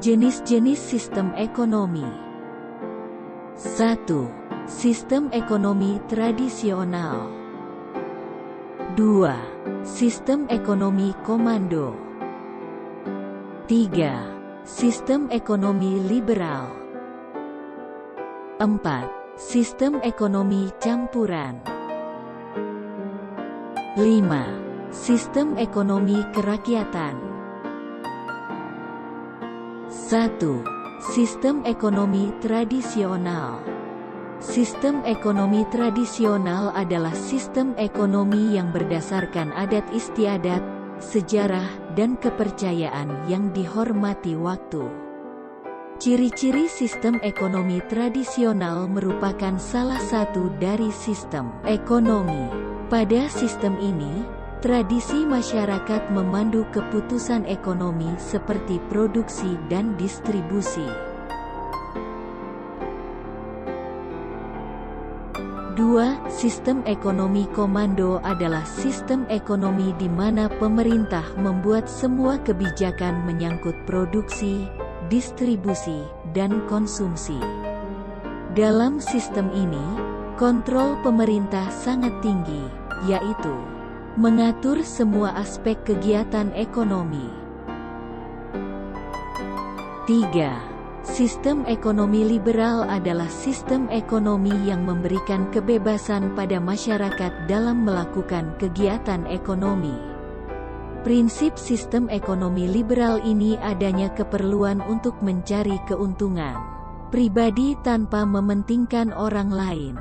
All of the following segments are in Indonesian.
Jenis-jenis sistem ekonomi. 1. Sistem ekonomi tradisional. 2. Sistem ekonomi komando. 3. Sistem ekonomi liberal. 4. Sistem ekonomi campuran. 5. Sistem ekonomi kerakyatan. 1. Sistem ekonomi tradisional. Sistem ekonomi tradisional adalah sistem ekonomi yang berdasarkan adat istiadat, sejarah, dan kepercayaan yang dihormati waktu. Ciri-ciri sistem ekonomi tradisional merupakan salah satu dari sistem ekonomi. Pada sistem ini, tradisi masyarakat memandu keputusan ekonomi seperti produksi dan distribusi. 2. Sistem ekonomi komando adalah sistem ekonomi di mana pemerintah membuat semua kebijakan menyangkut produksi, distribusi, dan konsumsi. Dalam sistem ini, kontrol pemerintah sangat tinggi, yaitu mengatur semua aspek kegiatan ekonomi. 3. Sistem ekonomi liberal adalah sistem ekonomi yang memberikan kebebasan pada masyarakat dalam melakukan kegiatan ekonomi. Prinsip sistem ekonomi liberal ini adanya keperluan untuk mencari keuntungan pribadi tanpa mementingkan orang lain.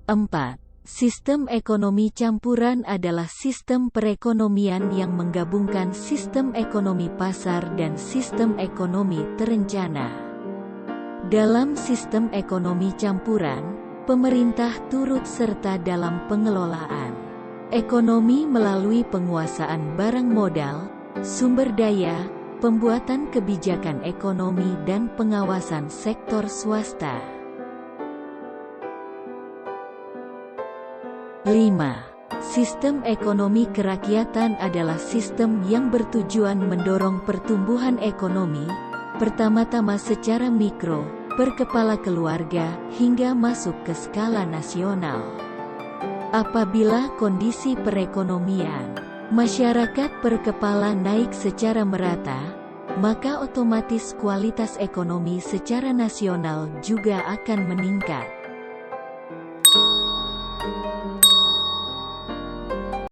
4. Sistem ekonomi campuran adalah sistem perekonomian yang menggabungkan sistem ekonomi pasar dan sistem ekonomi terencana. Dalam sistem ekonomi campuran, pemerintah turut serta dalam pengelolaan ekonomi melalui penguasaan barang modal, sumber daya, pembuatan kebijakan ekonomi dan pengawasan sektor swasta. 5. Sistem ekonomi kerakyatan adalah sistem yang bertujuan mendorong pertumbuhan ekonomi, pertama-tama secara mikro, per kepala keluarga, hingga masuk ke skala nasional. Apabila kondisi perekonomian masyarakat per kepala naik secara merata, maka otomatis kualitas ekonomi secara nasional juga akan meningkat.